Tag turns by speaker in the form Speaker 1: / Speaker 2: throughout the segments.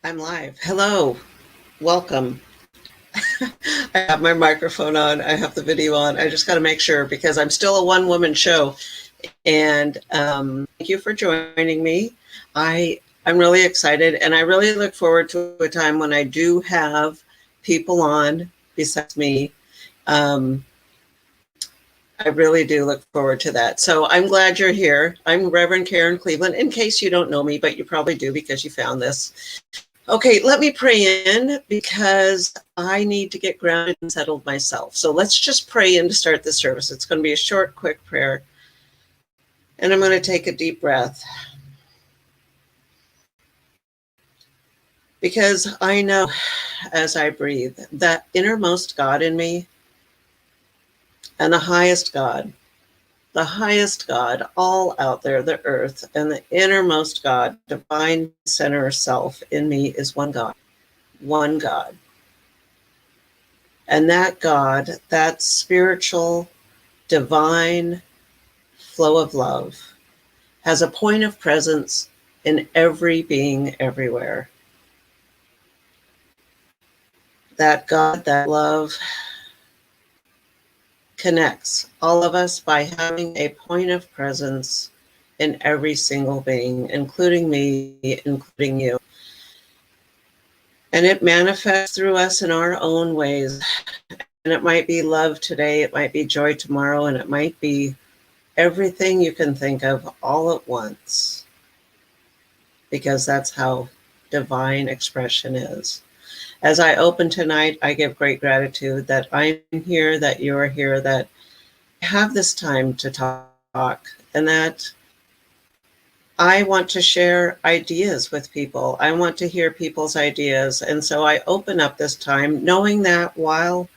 Speaker 1: I'm live. Hello, welcome. I have my microphone on, I have the video on. I just got to make sure because I'm still a one-woman show. And thank you for joining me. I'm really excited, and I really look forward to a time when I do have people on besides me. Um, I really do look forward to that. So I'm glad you're here. I'm Reverend Karen Cleveland, in case you don't know me, but you probably do because you found this. Okay, let me pray in because I need to get grounded and settled myself. So let's just pray in to start the service. It's going to be a short, quick prayer. And I'm going to take a deep breath. Because I know as I breathe that innermost God in me and the highest God, all out there, the earth, and the innermost God, divine center self in me is one God, one God. And that God, that spiritual, divine flow of love, has a point of presence in every being everywhere. That God, that love, connects all of us by having a point of presence in every single being, including me, including you. And it manifests through us in our own ways. And it might be love today, it might be joy tomorrow, and it might be everything you can think of all at once. Because that's how divine expression is. As I open tonight, I give great gratitude that I'm here, that you're here, that I have this time to talk, and that I want to share ideas with people. I want to hear people's ideas. And so I open up this time knowing that while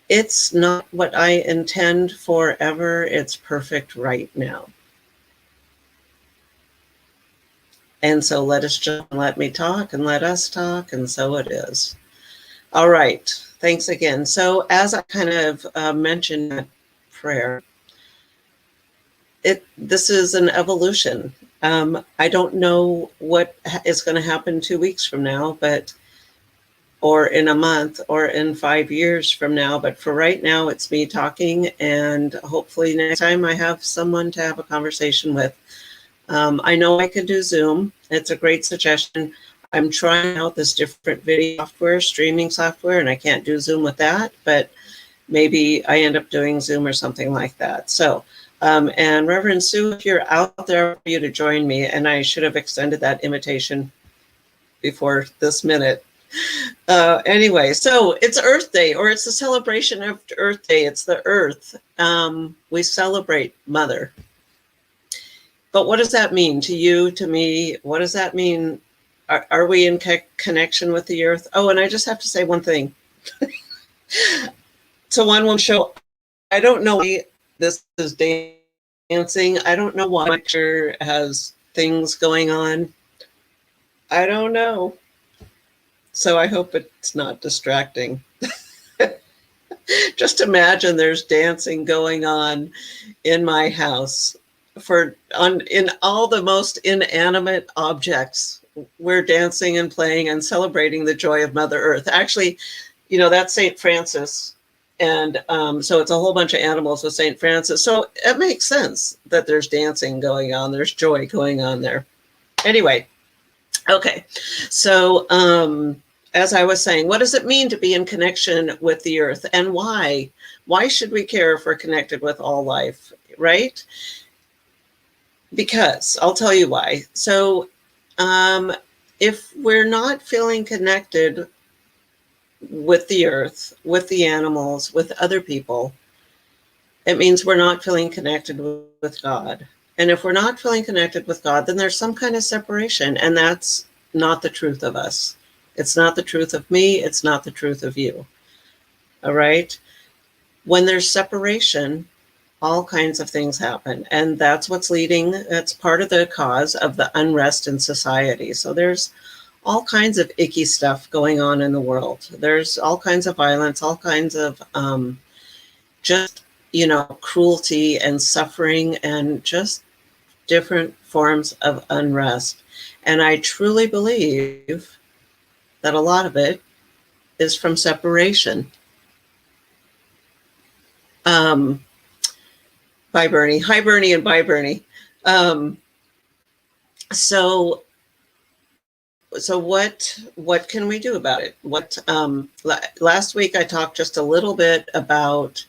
Speaker 1: it's not what I intend forever, it's perfect right now. And so let me talk, and let us talk, and so it is. All right, thanks again. So as I kind of mentioned in prayer, this is an evolution. I don't know what is going to happen 2 weeks from now, or in a month, or in 5 years from now. But for right now, it's me talking, and hopefully next time I have someone to have a conversation with. I know I could do Zoom. It's a great suggestion. I'm trying out this different video software, streaming software, and I can't do Zoom with that, but maybe I end up doing Zoom or something like that. So, and Reverend Sue, if you're out there for you to join me, and I should have extended that invitation before this minute. Anyway, so it's Earth Day, or it's a celebration of Earth Day. It's the Earth. We celebrate Mother. But what does that mean to you, to me? What does that mean? Are we in connection with the earth? Oh, and I just have to say one thing. So one will show, I don't know why this is dancing. I don't know why my picture has things going on. I don't know. So I hope it's not distracting. Just imagine there's dancing going on in my house. In all the most inanimate objects, we're dancing and playing and celebrating the joy of Mother Earth. Actually, that's St. Francis. And so it's a whole bunch of animals with St. Francis. So it makes sense that there's dancing going on. There's joy going on there. Anyway, okay. So as I was saying, what does it mean to be in connection with the earth, and why? Why should we care if we're connected with all life, right? Because I'll tell you why. So if we're not feeling connected with the earth, with the animals, with other people, it means we're not feeling connected with God. And if we're not feeling connected with God, then there's some kind of separation, and that's not the truth of us. It's not the truth of me. It's not the truth of you. All right? When there's separation, all kinds of things happen. And that's that's part of the cause of the unrest in society. So there's all kinds of icky stuff going on in the world. There's all kinds of violence, all kinds of just, cruelty and suffering, and just different forms of unrest. And I truly believe that a lot of it is from separation. Bye, Bernie. Hi, Bernie, and bye, Bernie. So what can we do about it? Last week I talked just a little bit about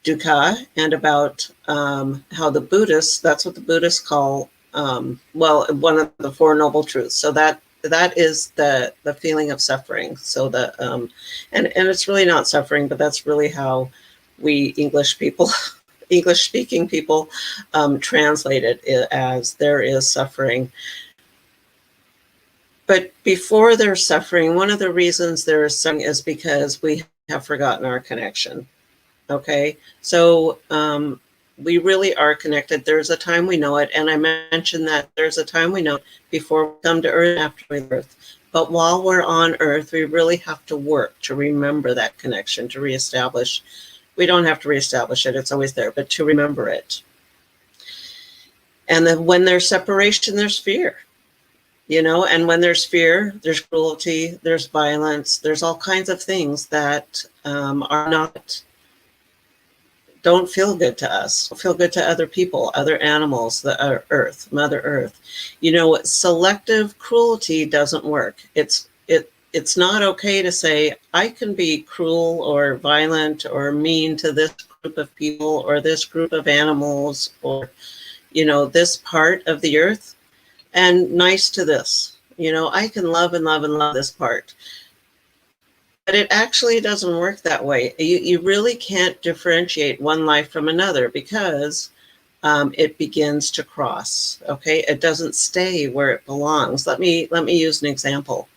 Speaker 1: dukkha and about how the Buddhists, that's what the Buddhists call, one of the Four Noble Truths. So that is the feeling of suffering. So and it's really not suffering, but that's really how we English people, English speaking people, translate it as there is suffering. But before there's suffering, one of the reasons there is suffering is because we have forgotten our connection. Okay, so we really are connected. There's a time we know it, and I mentioned that there's a time we know it before we come to Earth, after we leave Earth. But while we're on Earth, we really have to work to remember that connection, to reestablish. We don't have to reestablish it; it's always there, but to remember it. And then when there's separation, there's fear. And when there's fear, there's cruelty, there's violence, there's all kinds of things that don't feel good to us, don't feel good to other people, other animals, the Earth, Mother Earth. Selective cruelty doesn't work. It's not okay to say, I can be cruel or violent or mean to this group of people or this group of animals or, this part of the earth, and nice to this. I can love and love and love this part. But it actually doesn't work that way. You really can't differentiate one life from another because it begins to cross. Okay, it doesn't stay where it belongs. Let me use an example.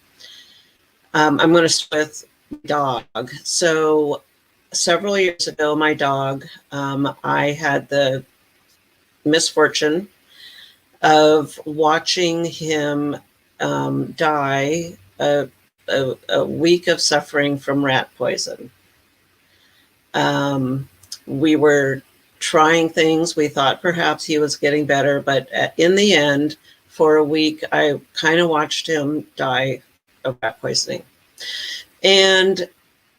Speaker 1: I'm going to start with my dog. So several years ago, my dog, I had the misfortune of watching him die a week of suffering from rat poison. We were trying things. We thought perhaps he was getting better, but in the end, for a week, I kind of watched him die of rat poisoning. And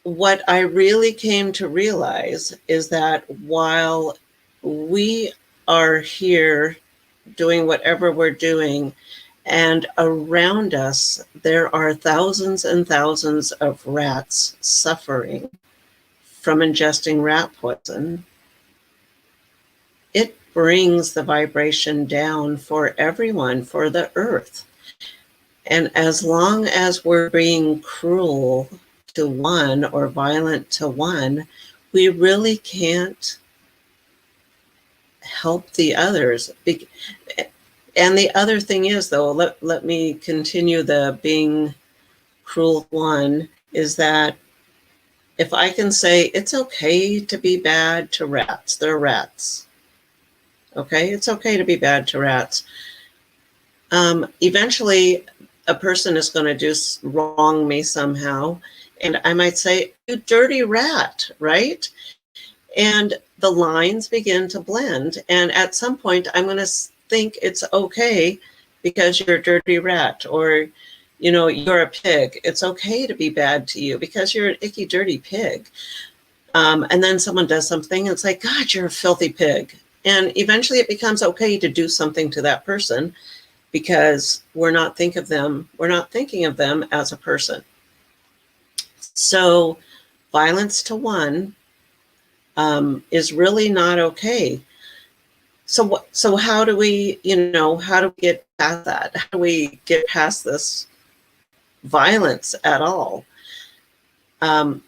Speaker 1: what I really came to realize is that while we are here doing whatever we're doing, and around us, there are thousands and thousands of rats suffering from ingesting rat poison, it brings the vibration down for everyone, for the earth. And as long as we're being cruel to one or violent to one, we really can't help the others. And the other thing is, though, let me continue the being cruel one, is that if I can say it's okay to be bad to rats, they're rats. Okay, it's okay to be bad to rats. Eventually, a person is going to wrong me somehow, and I might say, "You dirty rat," right? And the lines begin to blend, and at some point, I'm going to think it's okay because you're a dirty rat, or you're a pig. It's okay to be bad to you because you're an icky, dirty pig. And then someone does something, and it's like, God, you're a filthy pig. And eventually it becomes okay to do something to that person because we're not thinking of them as a person. So violence to one is really not okay. So how do we get past that? How do we get past this violence at all?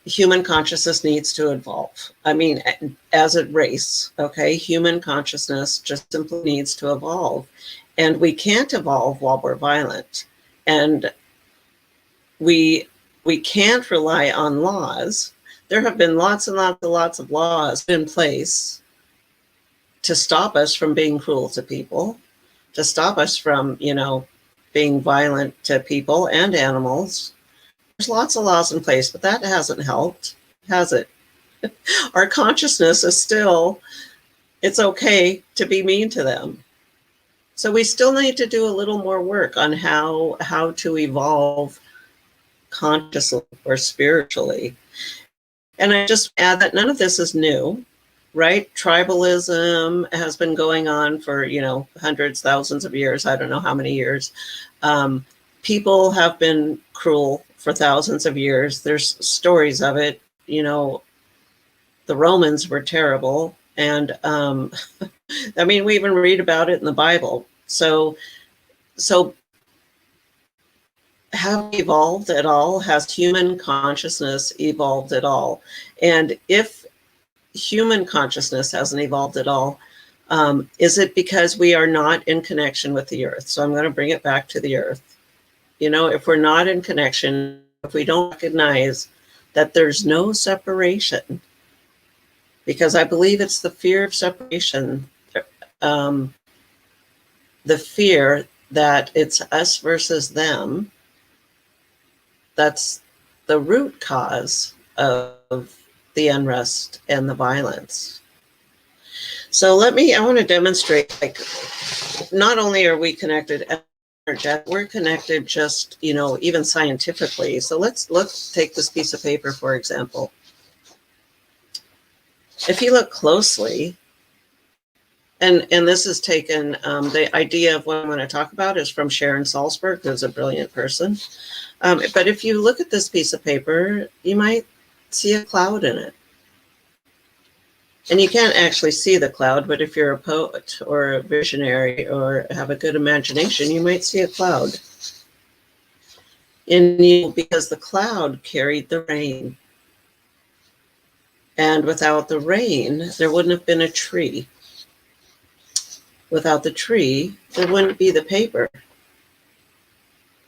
Speaker 1: Human consciousness needs to evolve. I mean, as a race, okay, human consciousness just simply needs to evolve. And we can't evolve while we're violent. And we can't rely on laws. There have been lots and lots of laws in place to stop us from being cruel to people, to stop us from, being violent to people and animals. There's lots of laws in place, but that hasn't helped, has it? Our consciousness is still, it's okay to be mean to them. So we still need to do a little more work on how to evolve consciously or spiritually. And I just add that none of this is new, right? Tribalism has been going on for, hundreds, thousands of years. I don't know how many years. People have been cruel for thousands of years. There's stories of it. The Romans were terrible. And I mean, we even read about it in the Bible. So have we evolved at all? Has human consciousness evolved at all? And if human consciousness hasn't evolved at all, is it because we are not in connection with the earth? So I'm going to bring it back to the earth. If we're not in connection, if we don't recognize that there's no separation, because I believe it's the fear of separation, the fear that it's us versus them, that's the root cause of the unrest and the violence. So I want to demonstrate, like, not only are we connected, we're connected just, even scientifically. So let's take this piece of paper, for example. If you look closely, and this is taken, the idea of what I'm going to talk about is from Sharon Salzberg, who's a brilliant person. But if you look at this piece of paper, you might see a cloud in it. And you can't actually see the cloud, but if you're a poet or a visionary or have a good imagination, you might see a cloud. Because the cloud carried the rain. And without the rain, there wouldn't have been a tree. Without the tree, there wouldn't be the paper.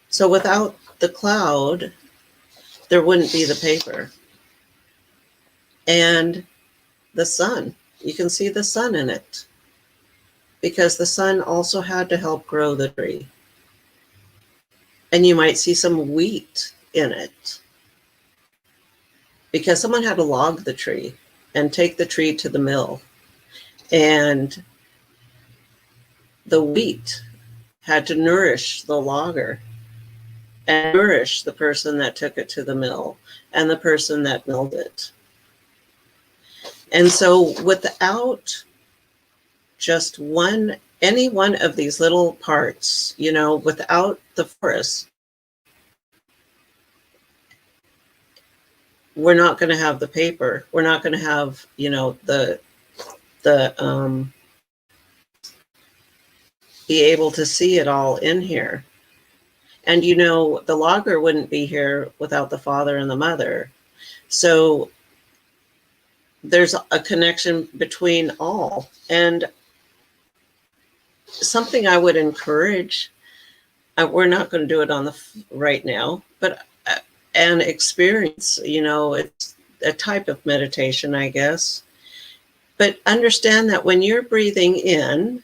Speaker 1: So without the cloud, there wouldn't be the paper. And the sun, you can see the sun in it, because the sun also had to help grow the tree. And you might see some wheat in it, because someone had to log the tree and take the tree to the mill. And the wheat had to nourish the logger and nourish the person that took it to the mill and the person that milled it. And so without just any one of these little parts, without the forest, we're not going to have the paper. We're not going to have, be able to see it all in here. And, the logger wouldn't be here without the father and the mother. So there's a connection between all. And something I would encourage, we're not going to do it on right now, but an experience, it's a type of meditation, I guess. But understand that when you're breathing in,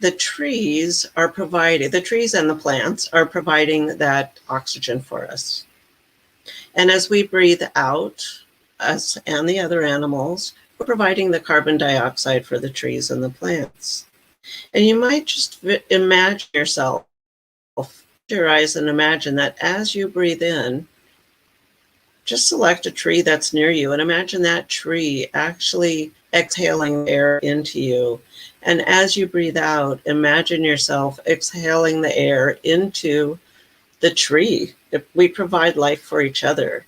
Speaker 1: the trees and the plants are providing that oxygen for us. And as we breathe out, us and the other animals, we're providing the carbon dioxide for the trees and the plants. And you might just imagine yourself, your eyes, and imagine that as you breathe in, just select a tree that's near you and imagine that tree actually exhaling air into you. And as you breathe out, imagine yourself exhaling the air into the tree. We provide life for each other.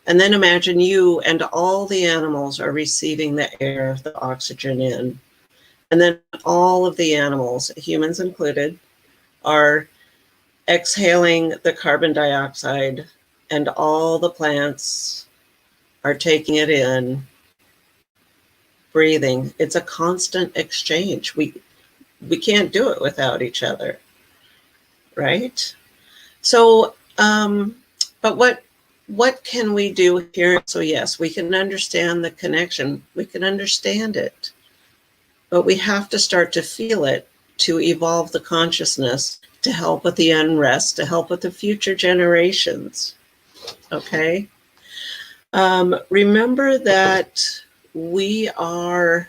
Speaker 1: And then imagine you and all the animals are receiving the air, the oxygen in. And then all of the animals, humans included, are exhaling the carbon dioxide, and all the plants are taking it in, breathing. It's a constant exchange. We can't do it without each other, right? So, but what can we do here? So yes, we can understand the connection. We can understand it, but we have to start to feel it to evolve the consciousness, to help with the unrest, to help with the future generations. Okay? Remember that we are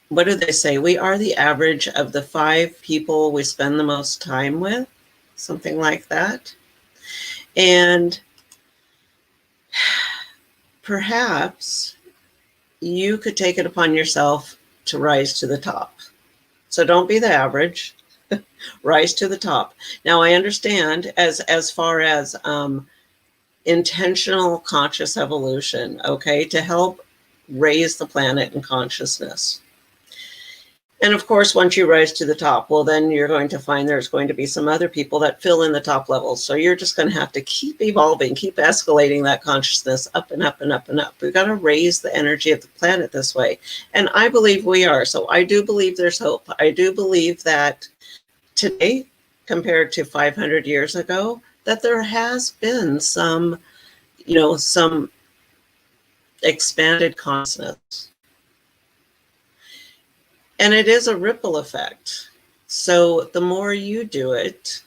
Speaker 1: what do they say? We are the average of the 5 people we spend the most time with, something like that. And perhaps you could take it upon yourself to rise to the top. So don't be the average, rise to the top. Now I understand as far as intentional conscious evolution, okay, to help raise the planet in consciousness. And of course, once you rise to the top, well, then you're going to find there's going to be some other people that fill in the top levels. So you're just going to have to keep evolving, keep escalating that consciousness up and up and up and up. We've got to raise the energy of the planet this way. And I believe we are. So I do believe there's hope. I do believe that today, compared to 500 years ago, that there has been some, some expanded consciousness. And it is a ripple effect. So the more you do it,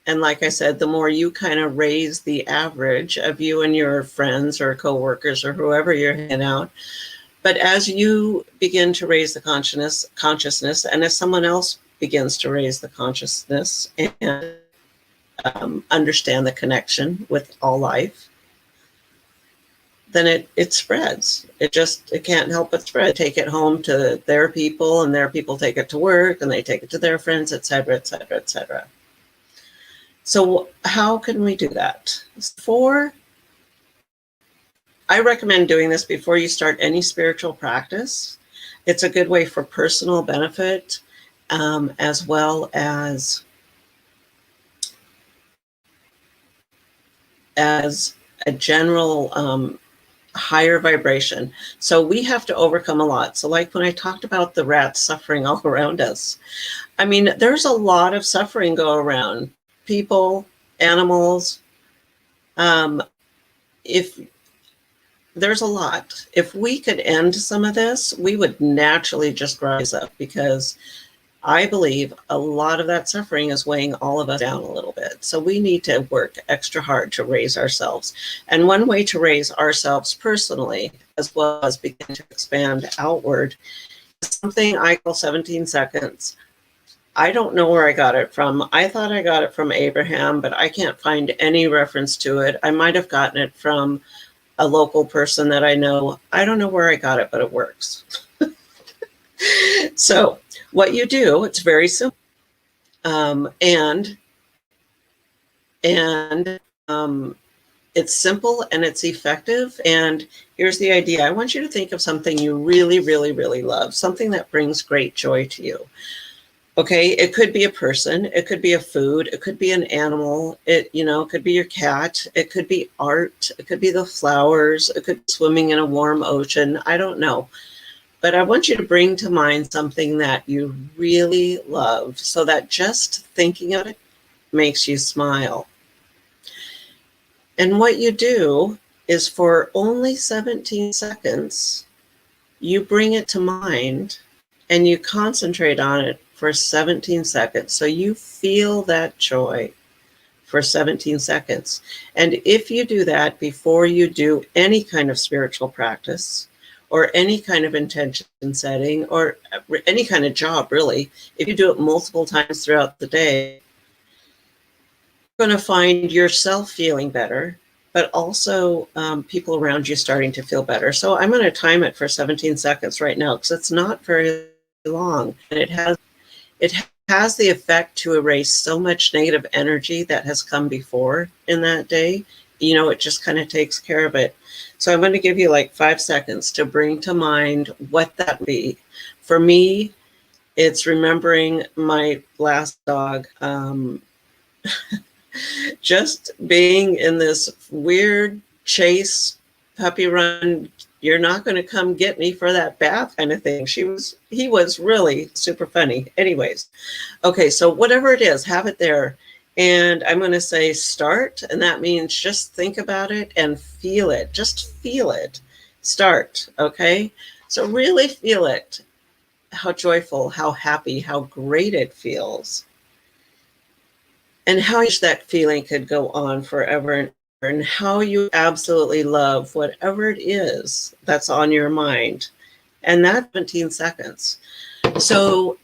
Speaker 1: and like I said, the more you kind of raise the average of you and your friends or coworkers or whoever you're hanging out. But as you begin to raise the consciousness, and as someone else begins to raise the consciousness and understand the connection with all life, then it spreads. It can't help but spread. Take it home to their people, and their people take it to work, and they take it to their friends, et cetera, et cetera, et cetera. So how can we do that? I recommend doing this before you start any spiritual practice. It's a good way for personal benefit, as well as a general higher vibration. So we have to overcome a lot. So like when I talked about the rats suffering all around us, I mean, there's a lot of suffering go around. People, animals, if there's a lot. If we could end some of this, we would naturally just rise up, because I believe a lot of that suffering is weighing all of us down a little bit. So we need to work extra hard to raise ourselves. And one way to raise ourselves personally, as well as begin to expand outward, is something I call 17 seconds. I don't know where I got it from. I thought I got it from Abraham, but I can't find any reference to it. I might have gotten it from a local person that I know. I don't know where I got it, but it works. So what you do, it's very simple. It's simple and it's effective. And here's the idea. I want you to think of something you really, really, really love, something that brings great joy to you. Okay, it could be a person, it could be a food, it could be an animal, it could be your cat, it could be art, it could be the flowers, it could be swimming in a warm ocean. I don't know. But I want you to bring to mind something that you really love, so that just thinking of it makes you smile. And what you do is, for only 17 seconds, you bring it to mind and you concentrate on it for 17 seconds. So you feel that joy for 17 seconds. And if you do that before you do any kind of spiritual practice, or any kind of intention setting, or any kind of job, really, if you do it multiple times throughout the day, you're going to find yourself feeling better, but also people around you starting to feel better. So I'm going to time it for 17 seconds right now, because it's not very long. And it has the effect to erase so much negative energy that has come before in that day. It just kind of takes care of it. So I'm going to give you like 5 seconds to bring to mind what that would be. For me, it's remembering my last dog. Just being in this weird chase, puppy run, you're not going to come get me for that bath kind of thing. He was really super funny. Anyways, okay, so whatever it is, have it there. And I'm going to say start, and that means just think about it and feel it. Just feel it. Start, okay? So really feel it, how joyful, how happy, how great it feels. And how that feeling could go on forever, and how you absolutely love whatever it is that's on your mind. And that's 17 seconds. So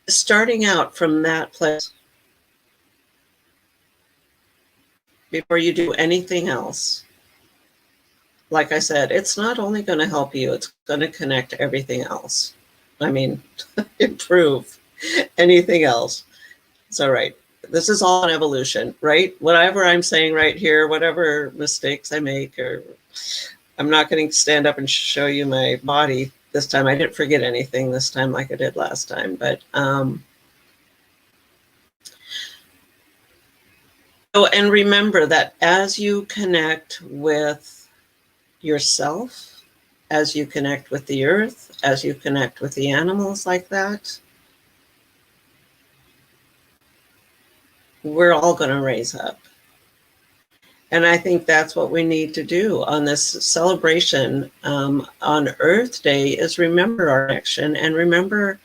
Speaker 1: starting out from that place, before you do anything else, like I said, it's not only going to help you, it's going to connect everything else. I mean, improve anything else. It's all right. This is all an evolution, right? Whatever I'm saying right here, whatever mistakes I make, or I'm not going to stand up and show you my body this time. I didn't forget anything this time like I did last time, but and remember that as you connect with yourself, as you connect with the earth, as you connect with the animals like that, we're all going to raise up. And I think that's what we need to do on this celebration on Earth Day, is remember our connection, and remember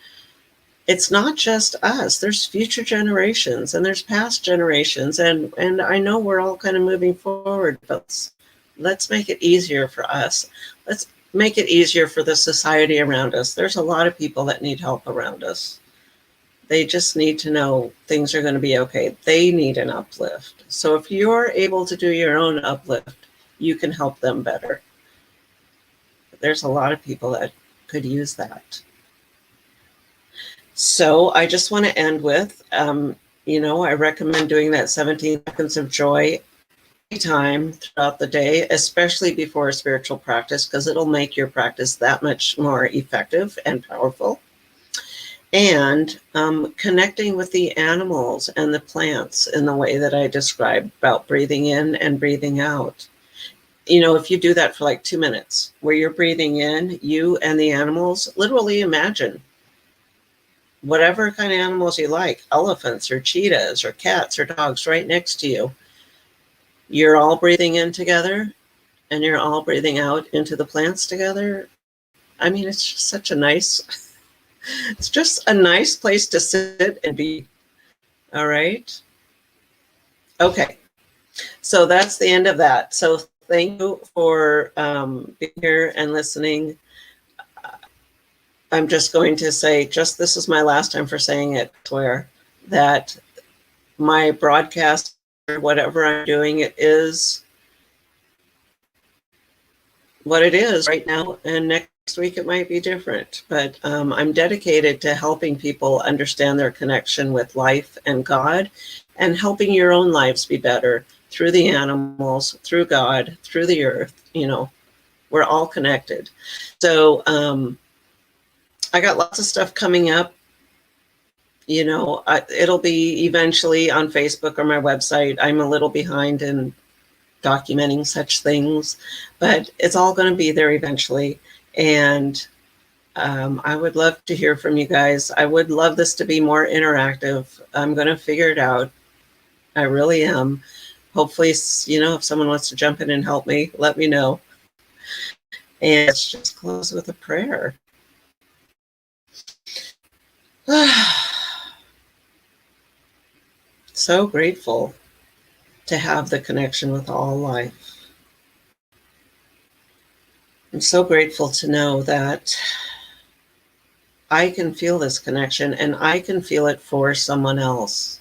Speaker 1: it's not just us. There's future generations and there's past generations. And I know we're all kind of moving forward, but let's make it easier for us. Let's make it easier for the society around us. There's a lot of people that need help around us. They just need to know things are going to be okay. They need an uplift. So if you're able to do your own uplift, you can help them better. There's a lot of people that could use that. So I just want to end with, I recommend doing that 17 seconds of joy anytime throughout the day, especially before a spiritual practice, because it'll make your practice that much more effective and powerful. And connecting with the animals and the plants in the way that I described about breathing in and breathing out. If you do that for like 2 minutes, where you're breathing in, you and the animals, literally imagine whatever kind of animals you like, elephants or cheetahs or cats or dogs right next to you. You're all breathing in together and you're all breathing out into the plants together. I mean, it's just such a nice... It's just a nice place to sit and be. All right. Okay. So that's the end of that. So thank you for being here and listening. I'm just going to say, this is my last time for saying it, swear that my broadcast, or whatever I'm doing, it is what it is right now, and next week it might be different, but I'm dedicated to helping people understand their connection with life and God, and helping your own lives be better through the animals, through God, through the earth. We're all connected. So I got lots of stuff coming up. It'll be eventually on Facebook or my website. I'm a little behind in documenting such things, but it's all going to be there eventually. And I would love to hear from you guys. I would love this to be more interactive. I'm going to figure it out. I really am. Hopefully, if someone wants to jump in and help me, let me know. And let's just close with a prayer. So grateful to have the connection with all life. I'm so grateful to know that I can feel this connection, and I can feel it for someone else.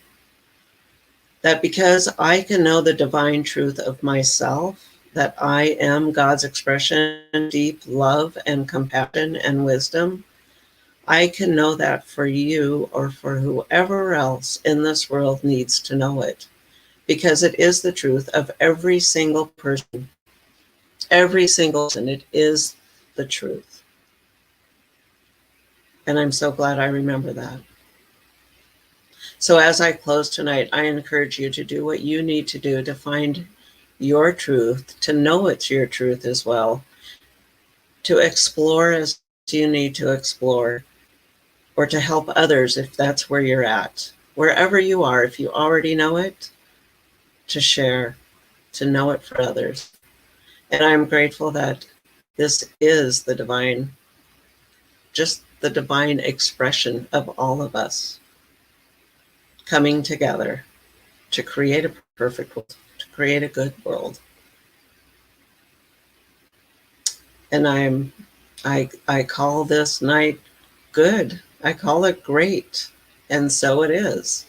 Speaker 1: That because I can know the divine truth of myself, that I am God's expression, deep love and compassion and wisdom, I can know that for you or for whoever else in this world needs to know it, because it is the truth of every single person. Every single person, it is the truth. And I'm so glad I remember that. So as I close tonight, I encourage you to do what you need to do to find your truth, to know it's your truth as well, to explore as you need to explore, or to help others if that's where you're at. Wherever you are, if you already know it, to share, to know it for others. And I'm grateful that this is the divine, just the divine expression of all of us coming together to create a perfect world, to create a good world. And I'm I call this night good. I call it great. And so it is.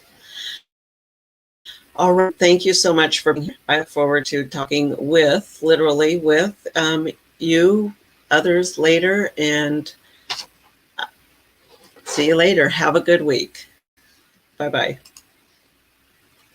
Speaker 1: All right. Thank you so much for being here. I look forward to talking literally with you, others later, and see you later. Have a good week. Bye-bye.